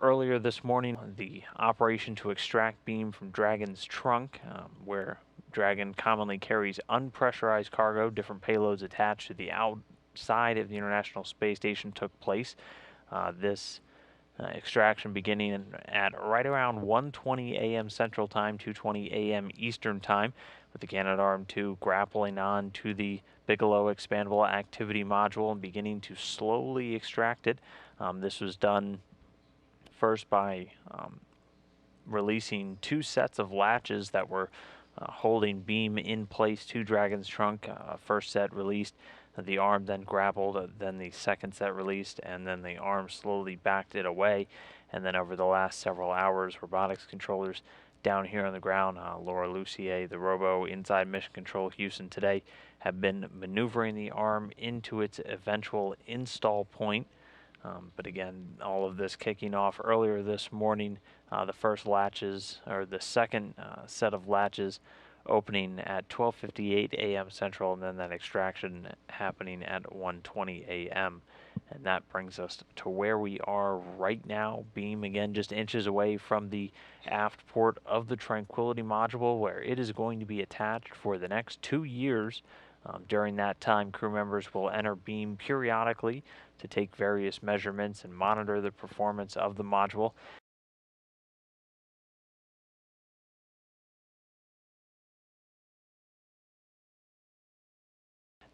earlier this morning, the operation to extract beam from Dragon's trunk, where Dragon commonly carries unpressurized cargo, different payloads attached to the outside of the International Space Station, took place. This extraction beginning at right around 1:20 a.m. Central Time, 2:20 a.m. Eastern Time, with the Canadarm2 grappling on to the Bigelow Expandable Activity Module and beginning to slowly extract it. This was done first by releasing two sets of latches that were holding beam in place to Dragon's trunk. First set released, the arm then grappled, then the second set released, and then the arm slowly backed it away. And then over the last several hours, robotics controllers down here on the ground, Laura Lucier, the Robo inside Mission Control Houston today, have been maneuvering the arm into its eventual install point. But again, all of this kicking off earlier this morning, the first latches, or the second set of latches, opening at 12:58 a.m. Central, and then that extraction happening at 1:20 a.m. And that brings us to where we are right now. Beam again just inches away from the aft port of the Tranquility module, where it is going to be attached for the next 2 years. During that time, crew members will enter beam periodically to take various measurements and monitor the performance of the module.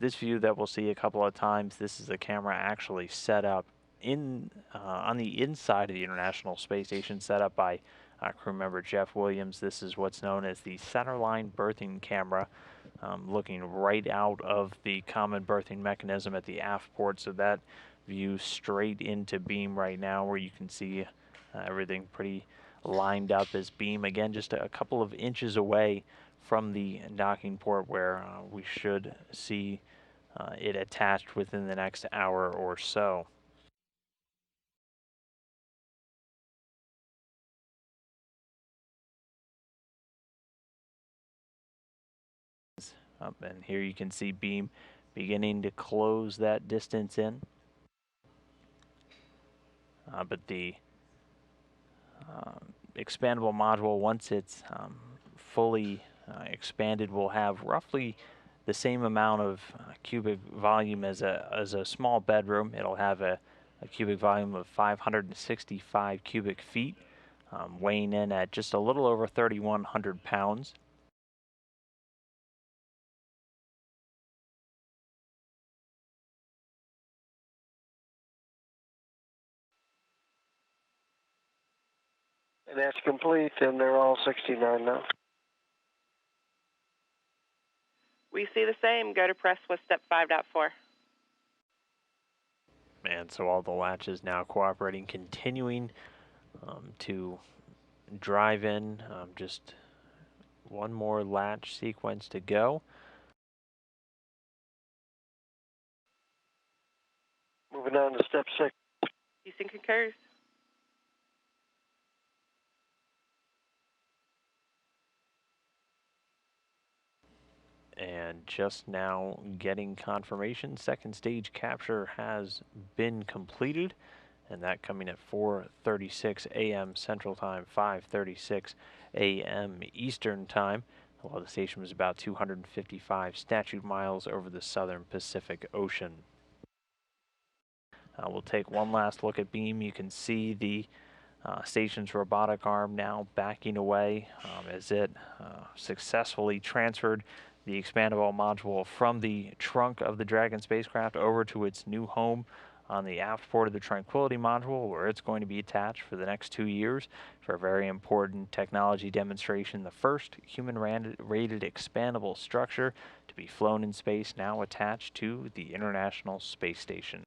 This view that we'll see a couple of times, this is a camera actually set up in on the inside of the International Space Station, set up by crew member Jeff Williams. This is what's known as the centerline berthing camera, looking right out of the common berthing mechanism at the aft port, so that view straight into beam right now, where you can see everything pretty lined up as beam. Again, just a couple of inches away from the docking port, where we should see it attached within the next hour or so. And here you can see beam beginning to close that distance in. But the expandable module, once it's fully expanded, will have roughly the same amount of cubic volume as a small bedroom. It'll have a cubic volume of 565 cubic feet, weighing in at just a little over 3,100 pounds. And that's complete, and they're all 69 now. We see the same. Go to press with step 5.4. And so all the latches now cooperating, continuing to drive in. Just one more latch sequence to go. Moving on to step 6. Houston concurs. And just now getting confirmation, second stage capture has been completed, and that coming at 4:36 a.m. Central Time, 5:36 a.m. Eastern Time, while the station was about 255 statute miles over the southern Pacific Ocean. We'll take one last look at beam. You can see the station's robotic arm now backing away as it successfully transferred the expandable module from the trunk of the Dragon spacecraft over to its new home on the aft port of the Tranquility module, where it's going to be attached for the next 2 years for a very important technology demonstration, the first human-rated expandable structure to be flown in space, now attached to the International Space Station.